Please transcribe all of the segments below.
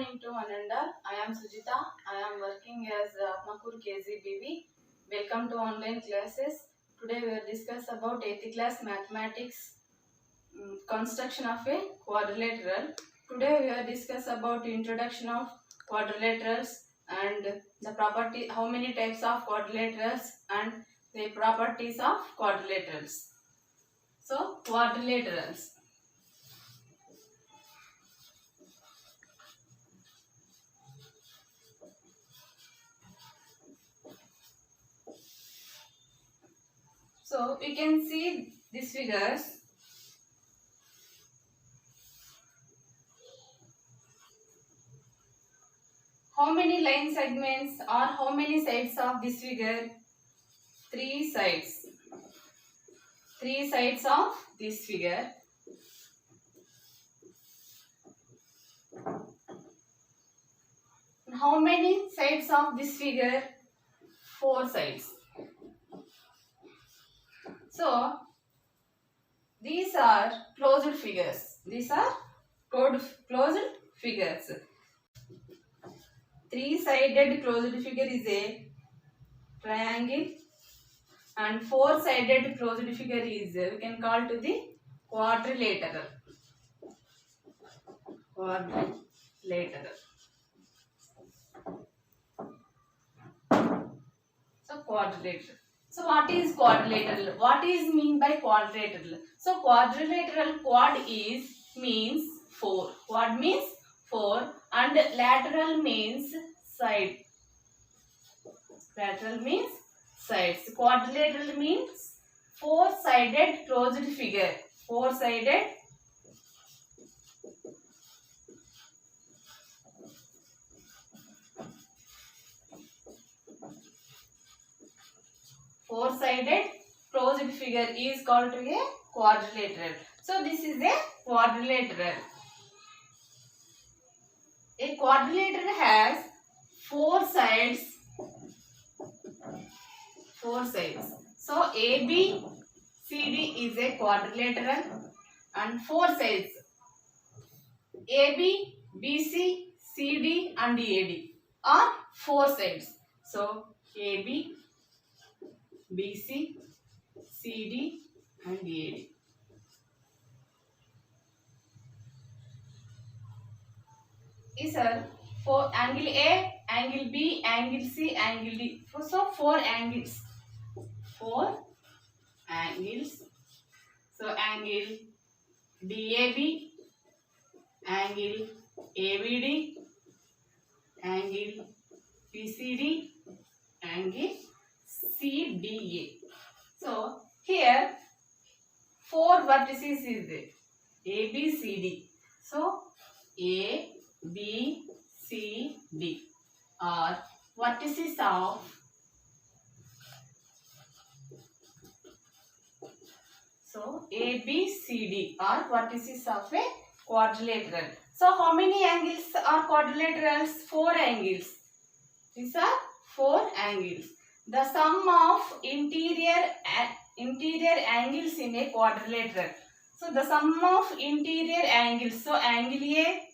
Morning to one and all. I am Sujita. I am working as Makur KZBB. Welcome to online classes. Today we will discuss about 8th class mathematics construction of a quadrilateral. Today we will discuss about introduction of quadrilaterals and the property, how many types of quadrilaterals and the properties of quadrilaterals. So quadrilaterals. So we can see these figures. How many line segments or how many sides of this figure? 3 sides. 3 sides of this figure. How many sides of this figure? 4 sides. So these are closed figures. These are closed figures. 3-sided closed figure is a triangle, and 4-sided closed figure is we can call to the quadrilateral. Quadrilateral. So quadrilateral. So what is quadrilateral? What is mean by quadrilateral? So quadrilateral, quad is means 4. Quad means 4 and lateral means side. Lateral means sides. Quadrilateral means 4-sided closed figure. 4-sided closed figure is called a quadrilateral. So this is a quadrilateral. A quadrilateral has 4 sides. 4 sides. So AB, CD is a quadrilateral and 4 sides. AB, BC, CD and AD are 4 sides. So AB, BC, CD and AD. Is for angle A, angle B, angle C, angle D. So 4 angles. 4 angles. So angle DAB, angle ABD, angle PCD, angle CDA. So here 4 vertices is there. ABCD. So A, B, C, D are vertices of ABCD are vertices of a quadrilateral. So how many angles are quadrilaterals? 4 angles. These are 4 angles. The sum of interior angles in a quadrilateral. So the sum of interior angles. So angle A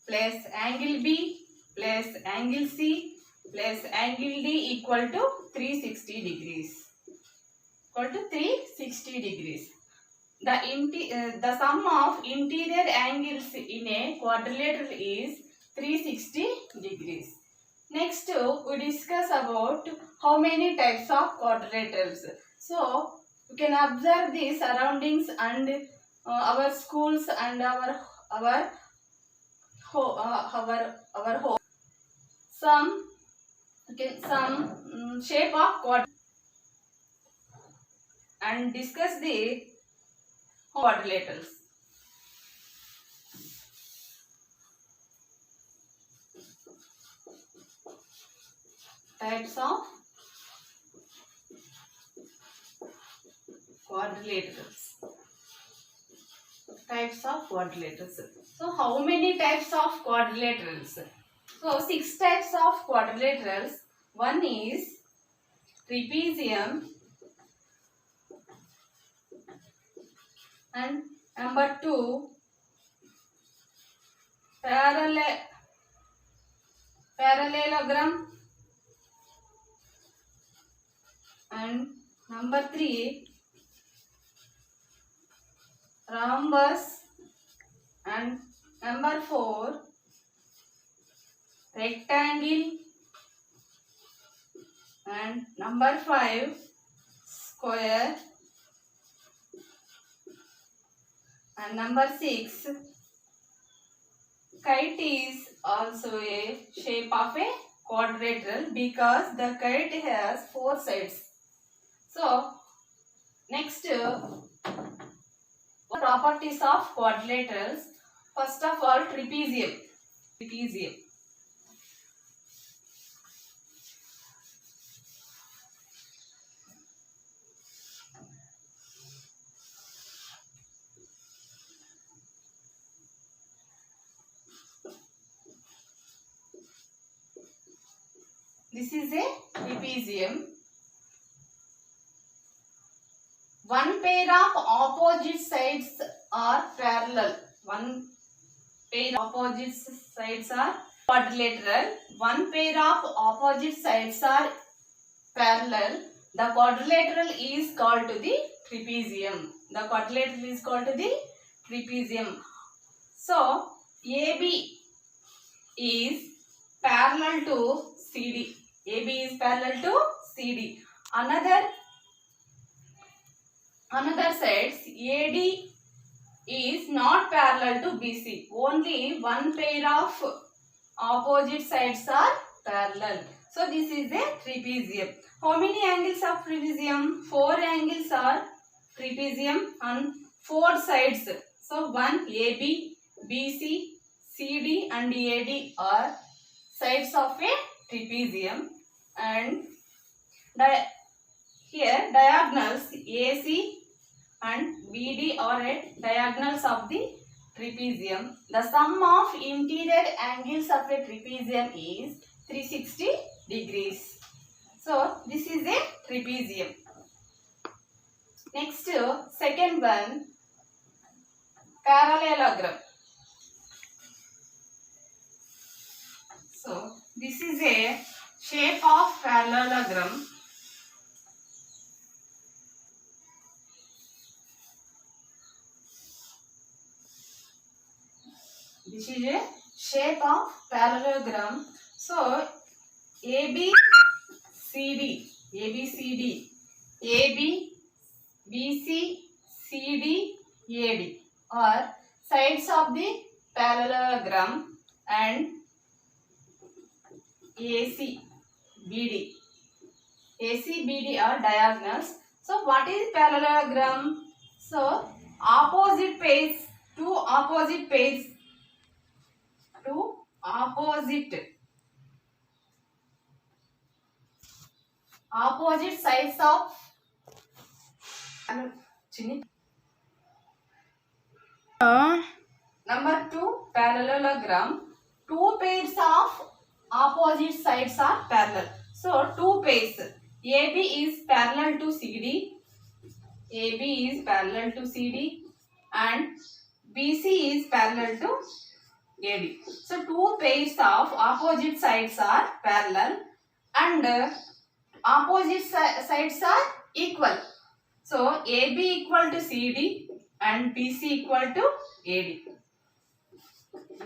plus angle B plus angle C plus angle D equal to 360 degrees. Equal to 360 degrees. The sum of interior angles in a quadrilateral is 360 degrees. Next, we discuss about how many types of quadrilaterals. So, you can observe the surroundings and our schools and our home. Some shape of quadrilateral and discuss the quadrilaterals. Types of quadrilaterals. Types of quadrilaterals. So how many types of quadrilaterals? So 6 types of quadrilaterals. One is trapezium and number 2 parallelogram. And number 3, rhombus. And number 4, rectangle. And number 5, square. And number 6, kite is also a shape of a quadrilateral because the kite has 4 sides. So, next, properties of quadrilaterals. First of all, trapezium. This is a trapezium. One pair of opposite sides are parallel. One pair of opposite sides are quadrilateral. One pair of opposite sides are parallel. The quadrilateral is called to the trapezium. The quadrilateral is called to the trapezium. So, AB is parallel to CD. AB is parallel to CD. Another sides, AD is not parallel to BC. Only one pair of opposite sides are parallel. So this is a trapezium. How many angles of trapezium? 4 angles are trapezium on 4 sides. So 1 AB, BC, CD and AD are sides of a trapezium. And here diagonals AC and BD are at diagonals of the trapezium. The sum of interior angles of a trapezium is 360 degrees. So this is a trapezium. Next, second one, parallelogram. So this is a shape of parallelogram. This is a shape of parallelogram. So AB, CD, AB, BC, CD, AD are sides of the parallelogram, and AC, BD are diagonals. So what is parallelogram? So opposite pairs, two opposite sides of number 2, parallelogram. Two pairs of opposite sides are parallel. So two pairs. AB is parallel to CD. And BC is parallel to AD. So two pairs of opposite sides are parallel and opposite sides are equal. So AB equal to CD and BC equal to AD.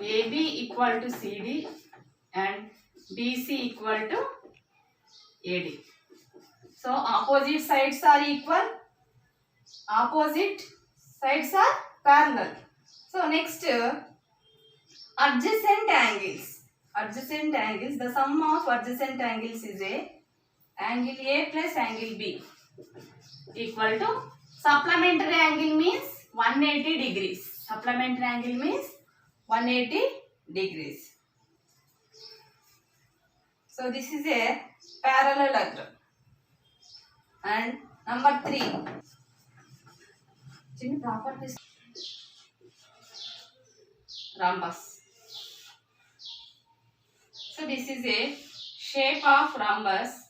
AB equal to CD and BC equal to AD. So opposite sides are equal. Opposite sides are parallel. So next, adjacent angles. The sum of adjacent angles is angle A plus angle B equal to supplementary angle means 180 degrees. Supplementary angle means 180 degrees. So this is a parallelogram. And number 3. Properties. Rhombus. So this is a shape of rhombus.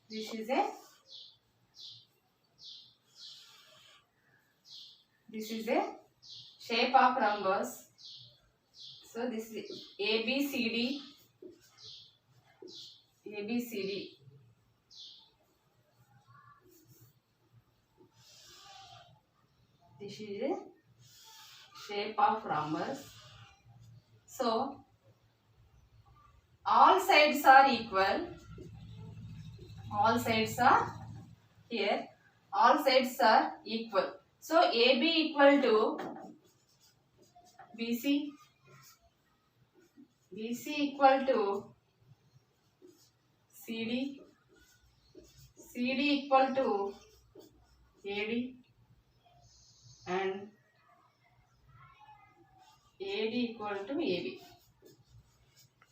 This is a shape of rhombus. So this is ABCD. ABCD. This is a shape of rhombus. So all sides are equal. All sides are here. All sides are equal. So AB equal to BC. BC equal to CD. CD equal to AD. And AD equal to AB.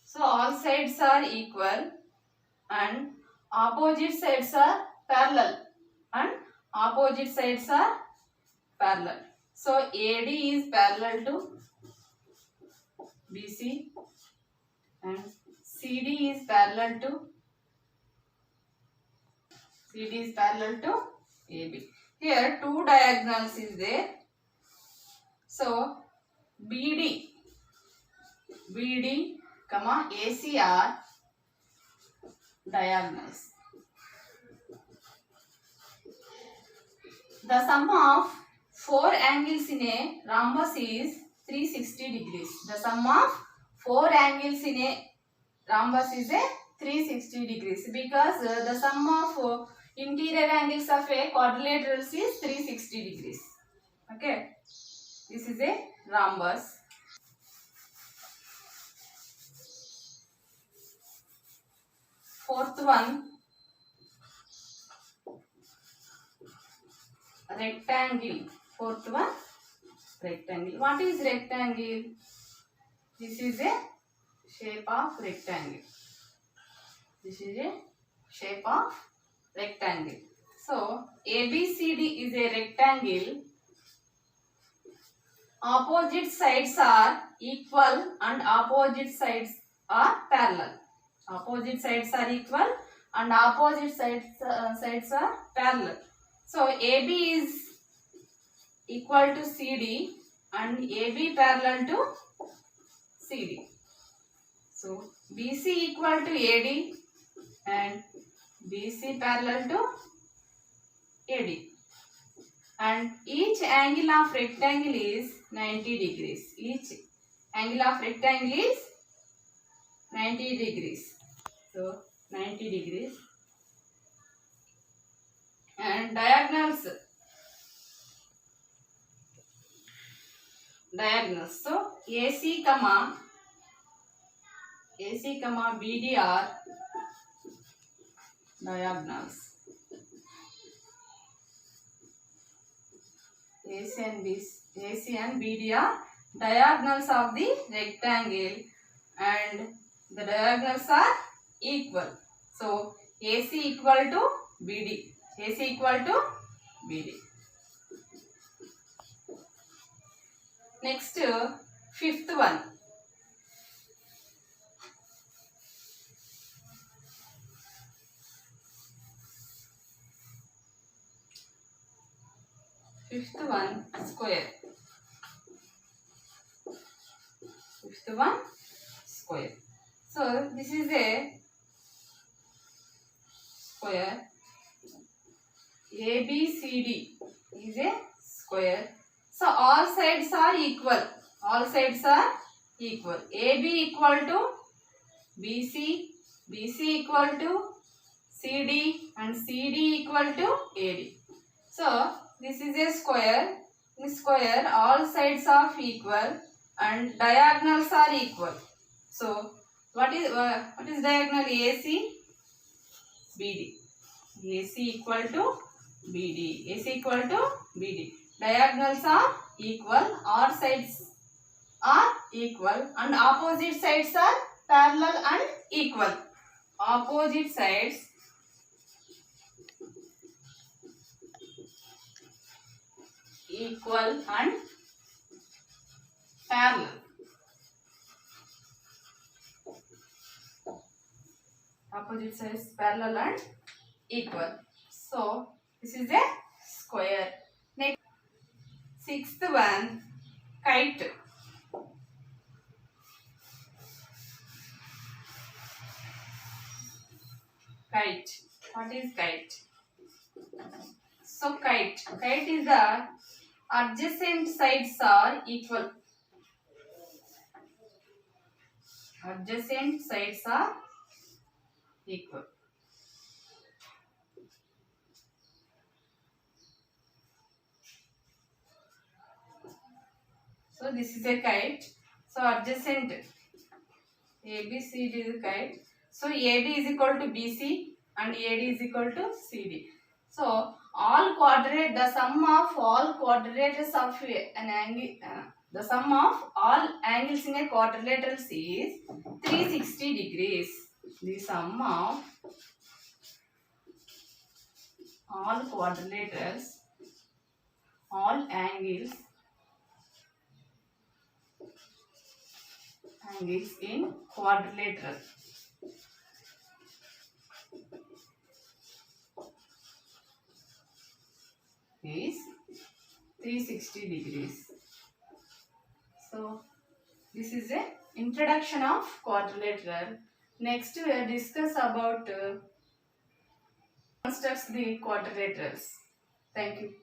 So all sides are equal and opposite sides are parallel. And opposite sides are parallel. So AD is parallel to BC and CD is parallel to AB. Here two diagonals is there. So BD comma AC are diagonals. The sum of four angles in a rhombus is 360 degrees. The sum of four angles in a rhombus is a 360 degrees because the sum of interior angles of a quadrilaterals is 360 degrees. Okay. This is a rhombus. Fourth one, rectangle. Fourth one, rectangle. What is rectangle? This is a shape of rectangle. This is a shape of rectangle. So ABCD is a rectangle. Opposite sides are equal and opposite sides are parallel. Opposite sides are equal and opposite sides are parallel. So AB is equal to CD and AB parallel to CD. So BC equal to AD and BC parallel to AD. And each angle of rectangle is 90 degrees. Each angle of rectangle is 90 degrees. So 90 degrees. And diagonals. So AC comma BD are diagonals. AC and BD are diagonals of the rectangle and the diagonals are equal. So AC equal to BD. AC equal to BD. Next, fifth one. Fifth one, square. Fifth one, square. So this is a square. ABCD is a square. So all sides are equal. All sides are equal. AB equal to BC, BC equal to CD and CD equal to AD. So this is a square. In square all sides are equal and diagonals are equal. So what is diagonal? AC, BD. AC equal to BD. AC equal to BD. Diagonals are equal. All sides are equal and opposite sides are parallel and equal. Opposite sides equal and parallel. Opposite sides parallel and equal. So this is a square. Next, sixth one, kite. Kite. What is kite? So kite is the adjacent sides are equal. Adjacent sides are equal. So this is a kite. So adjacent ABCD is a kite. So AB is equal to BC and AD is equal to CD. So the sum of all quadrilaterals of an angle, the sum of all angles in a quadrilateral is 360 degrees. The sum of all quadrilaterals, all angles in quadrilateral is 360 degrees. So this is a introduction of quadrilateral. Next we will discuss about constructs the quadrilaterals. Thank you.